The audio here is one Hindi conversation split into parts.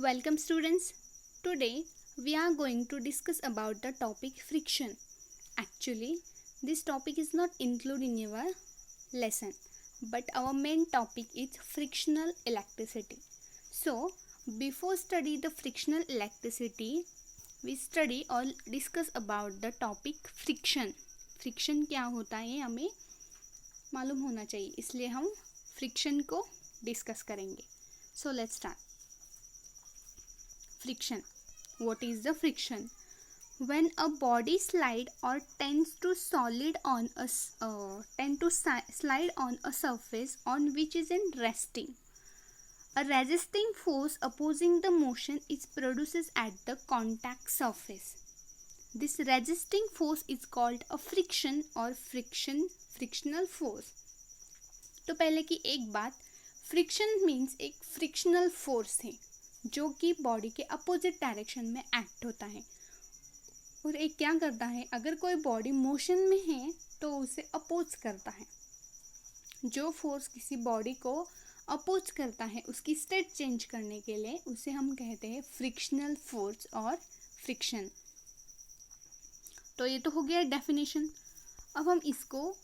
Welcome students. Today we are going to discuss about the topic friction. Actually, this topic is not included in your lesson, but our main topic is frictional electricity. So, before study the frictional electricity, we study or discuss about the topic friction. Friction क्या होता है ये हमें मालूम होना चाहिए, इसलिए हम फ्रिक्शन को डिस्कस करेंगे. So let's start. Friction. What is the friction? When a body slide or tends to slide on a surface on which is in resting, a resisting force opposing the motion is produced at the contact surface. This resisting force is called a friction or frictional force. तो पहले की एक बात, फ्रिक्शन मीन्स एक फ्रिक्शनल फोर्स है जो कि बॉडी के अपोजिट डायरेक्शन में एक्ट होता है. और एक क्या करता है, अगर कोई बॉडी मोशन में है तो उसे अपोज करता है. जो फोर्स किसी बॉडी को अपोज करता है उसकी स्टेट चेंज करने के लिए उसे हम कहते हैं फ्रिक्शनल फोर्स और फ्रिक्शन. तो ये तो हो गया डेफिनेशन. अब हम इसको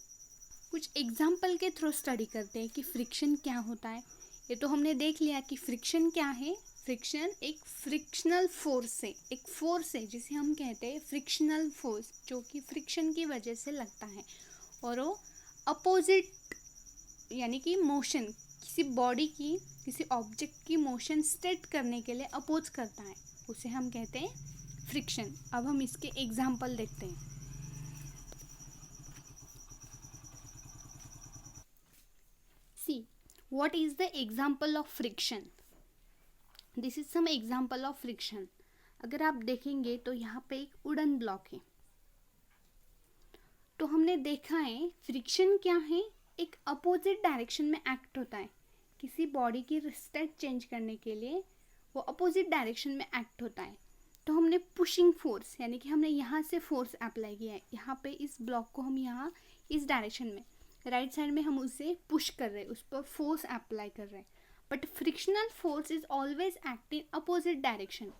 कुछ एग्जाम्पल के थ्रू स्टडी करते हैं कि फ्रिक्शन क्या होता है. ये तो हमने देख लिया कि फ्रिक्शन क्या है. फ्रिक्शन एक फ्रिक्शनल फोर्स है, एक फोर्स है जिसे हम कहते हैं फ्रिक्शनल फोर्स, जो कि फ्रिक्शन की वजह से लगता है. और वो अपोजिट यानी कि मोशन, किसी बॉडी की किसी ऑब्जेक्ट की मोशन स्टेट करने के लिए अपोज करता है, उसे हम कहते हैं फ्रिक्शन. अब हम इसके एग्जाम्पल देखते हैं. See what is the example of friction. This is some example of friction. अगर आप देखेंगे तो यहाँ पे एक वुडन ब्लॉक है. तो हमने देखा है फ्रिक्शन क्या है, एक अपोजिट डायरेक्शन में एक्ट होता है. किसी बॉडी की स्टेट चेंज करने के लिए वो अपोजिट डायरेक्शन में एक्ट होता है. तो हमने पुशिंग फोर्स यानी कि हमने यहाँ से फोर्स अप्लाई किया है. यहाँ पे इस ब्लॉक को हम यहाँ इस डायरेक्शन में राइट साइड में हम उसे पुश कर रहे हैं, उस पर फोर्स अप्लाई कर रहे हैं. But frictional force is always act in opposite direction.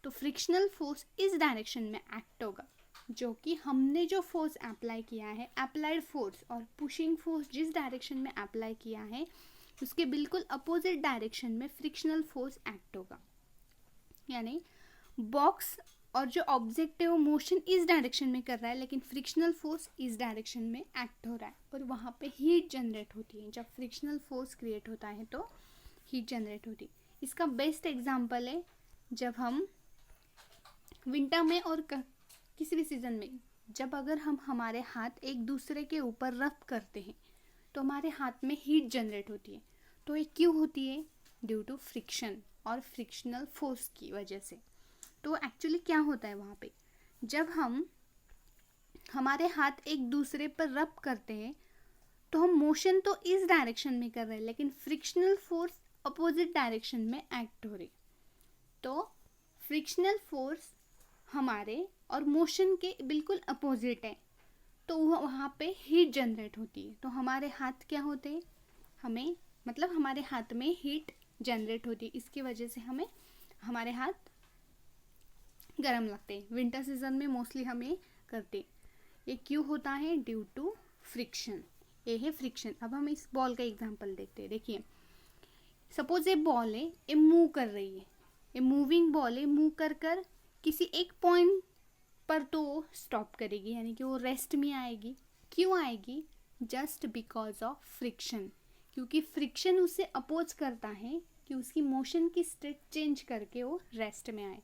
तो फ्रिक्शनल फोर्स इस डायरेक्शन में एक्ट होगा, जो कि हमने जो फोर्स अप्लाई किया है, अप्लाइड फोर्स और पुशिंग फोर्स जिस डायरेक्शन में अप्लाई किया है उसके बिल्कुल अपोजिट डायरेक्शन में फ्रिक्शनल फोर्स एक्ट होगा. यानी बॉक्स और जो ऑब्जेक्ट है वो मोशन इस डायरेक्शन में कर रहा है, लेकिन फ्रिक्शनल फोर्स इस डायरेक्शन में एक्ट हो रहा है और वहाँ पे हीट जनरेट होती है. जब फ्रिक्शनल फोर्स क्रिएट होता है तो हीट जनरेट होती है. इसका बेस्ट एग्जांपल है जब हम विंटर में और किसी भी सीज़न में जब अगर हम हमारे हाथ एक दूसरे के ऊपर रब करते हैं तो हमारे हाथ में हीट जनरेट होती है. तो ये क्यों होती है? ड्यू टू फ्रिक्शन और फ्रिक्शनल फोर्स की वजह से. तो एक्चुअली क्या होता है वहाँ पे, जब हम हमारे हाथ एक दूसरे पर रब करते हैं तो हम मोशन तो इस डायरेक्शन में कर रहे हैं, लेकिन फ्रिक्शनल फोर्स अपोजिट डायरेक्शन में एक्ट हो रही. तो फ्रिक्शनल फोर्स हमारे और मोशन के बिल्कुल अपोजिट है, तो वहाँ पे हीट जनरेट होती है. तो हमारे हाथ क्या होते हैं, हमें मतलब हमारे हाथ में हीट जनरेट होती है. इसकी वजह से हमें हमारे हाथ गर्म लगते हैं. विंटर सीजन में मोस्टली हमें करते. ये क्यों होता है? Due to friction. ये है फ्रिक्शन. अब हम इस बॉल का एग्जांपल देखते हैं. देखिए, सपोज ये बॉल है, ये मूव कर रही है, ये मूविंग बॉल है. मूव कर कर किसी एक पॉइंट पर तो स्टॉप करेगी, यानी कि वो रेस्ट में आएगी. क्यों आएगी? Just because of friction. क्योंकि फ्रिक्शन उसे अपोज करता है कि उसकी मोशन की स्टेट चेंज करके वो रेस्ट में आए.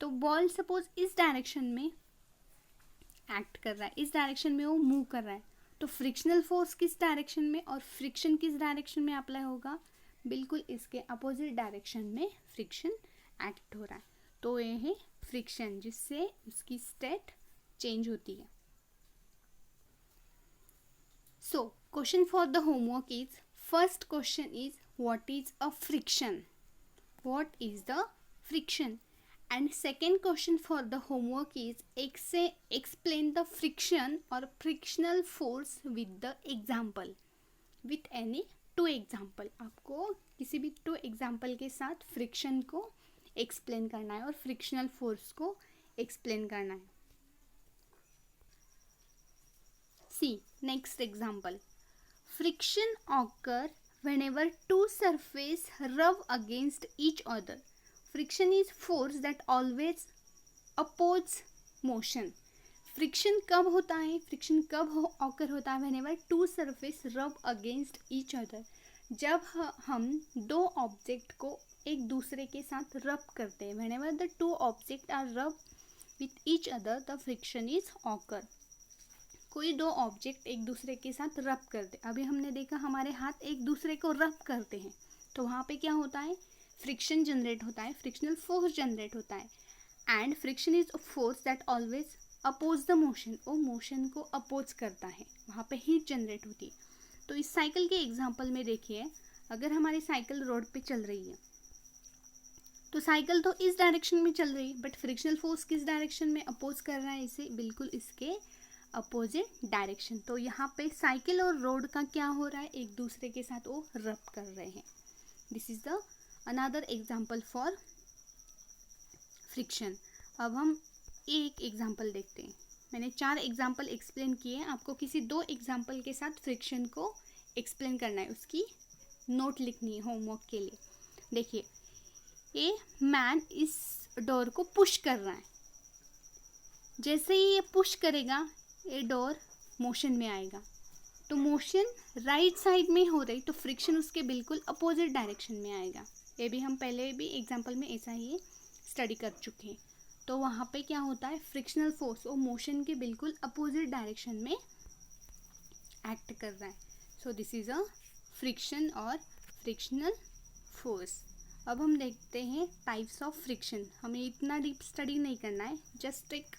तो बॉल सपोज इस डायरेक्शन में एक्ट कर रहा है, इस डायरेक्शन में वो मूव कर रहा है. तो फ्रिक्शनल फोर्स किस डायरेक्शन में और फ्रिक्शन किस डायरेक्शन में अप्लाई होगा? बिल्कुल इसके अपोजिट डायरेक्शन में फ्रिक्शन एक्ट हो रहा है. तो ये है फ्रिक्शन, जिससे उसकी स्टेट चेंज होती है. So question for the homework is, first question is what is a friction. What is the friction? And second question for the homework is explain the friction or frictional force with the example, with any 2 example. आपको किसी भी 2 example के साथ फ्रिक्शन को एक्सप्लेन करना है और फ्रिक्शनल फोर्स को एक्सप्लेन करना है. See next example. Friction occur whenever two surfaces rub against each other. Friction is force that always opposes motion. Friction कब होता है, फ्रिक्शन कब ऑकर होता है? whenever two surfaces rub against each other. जब हम दो ऑब्जेक्ट को एक दूसरे के साथ रब करते हैं. whenever the two objects are rubbed with each other, the friction is occur. कोई दो ऑब्जेक्ट एक दूसरे के साथ रब करते. अभी हमने देखा हमारे हाथ एक दूसरे को रब करते हैं, तो वहाँ पे क्या होता है? फ्रिक्शन जनरेट होता है, फ्रिक्शनल फोर्स जनरेट होता है. And friction is a force that always oppose the motion. वो मोशन को अपोज करता है, वहाँ पे हीट जनरेट होती है. तो इस साइकिल के एग्जाम्पल में देखिए, अगर हमारी साइकिल रोड पे चल रही है तो साइकिल तो इस डायरेक्शन में चल रही है, बट फ्रिक्शनल फोर्स किस डायरेक्शन में अपोज कर रहा है? इसे बिल्कुल इसके अपोजिट डायरेक्शन. तो यहाँ पे साइकिल और रोड का क्या हो रहा है? एक दूसरे के साथ वो रब कर रहे हैं. This is the another example for friction. अब हम एक एग्जाम्पल देखते हैं. मैंने 4 एग्जाम्पल एक्सप्लेन किए, आपको किसी 2 एग्जाम्पल के साथ फ्रिक्शन को एक्सप्लेन करना है, उसकी नोट लिखनी है होमवर्क के लिए. देखिए, ए मैन इस डोर को पुश कर रहा है. जैसे ही ये पुश करेगा, ये डोर मोशन में आएगा. तो मोशन राइट साइड में हो रही, तो फ्रिक्शन उसके बिल्कुल अपोजिट डायरेक्शन में आएगा. ये भी हम पहले भी एग्जांपल में ऐसा ही स्टडी कर चुके हैं. तो वहाँ पे क्या होता है? फ्रिक्शनल फोर्स वो मोशन के बिल्कुल अपोजिट डायरेक्शन में एक्ट कर रहा है. So this is a friction और फ्रिक्शनल फोर्स. अब हम देखते हैं टाइप्स ऑफ फ्रिक्शन. हमें इतना डीप स्टडी नहीं करना है, जस्ट एक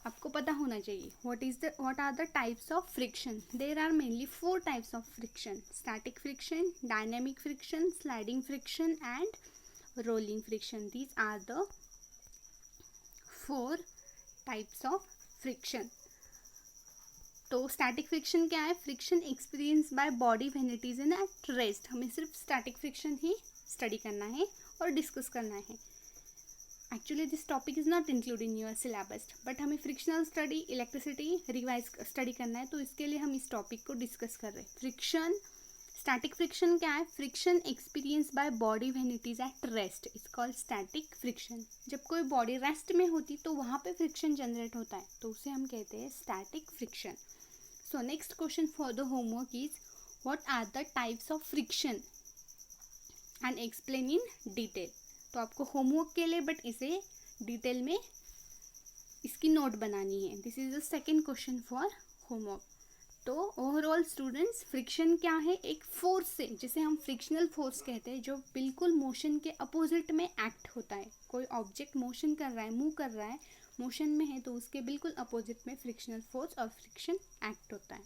आपको पता होना चाहिए what are the types of friction. There are mainly 4 types of friction: static friction, dynamic friction, sliding friction and rolling friction. These are the 4 types of friction. तो स्टैटिक फ्रिक्शन क्या है? Friction experience by body when it is in at rest. हमें सिर्फ स्टैटिक फ्रिक्शन ही स्टडी करना है और डिस्कस करना है. Actually this topic is not include in your syllabus, but हमें frictional study, electricity revise study करना है, तो इसके लिए हम इस टॉपिक को डिस्कस कर रहे हैं. फ्रिक्शन, स्टैटिक फ्रिक्शन क्या है? Friction experience by body when it is at rest is called static friction. जब कोई बॉडी रेस्ट में होती तो वहाँ पे फ्रिक्शन जनरेट होता है, तो उसे हम कहते हैं static friction. So next question for the homework is what are the types of friction and explain in detail. तो आपको होमवर्क के लिए, बट इसे डिटेल में इसकी नोट बनानी है. This is the second question for homework. तो ओवरऑल स्टूडेंट्स, फ्रिक्शन क्या है? एक फोर्स से, जिसे हम फ्रिक्शनल फोर्स कहते हैं, जो बिल्कुल मोशन के अपोजिट में एक्ट होता है. कोई ऑब्जेक्ट मोशन कर रहा है, मूव कर रहा है, मोशन में है, तो उसके बिल्कुल अपोजिट में फ्रिक्शनल फोर्स और फ्रिक्शन एक्ट होता है.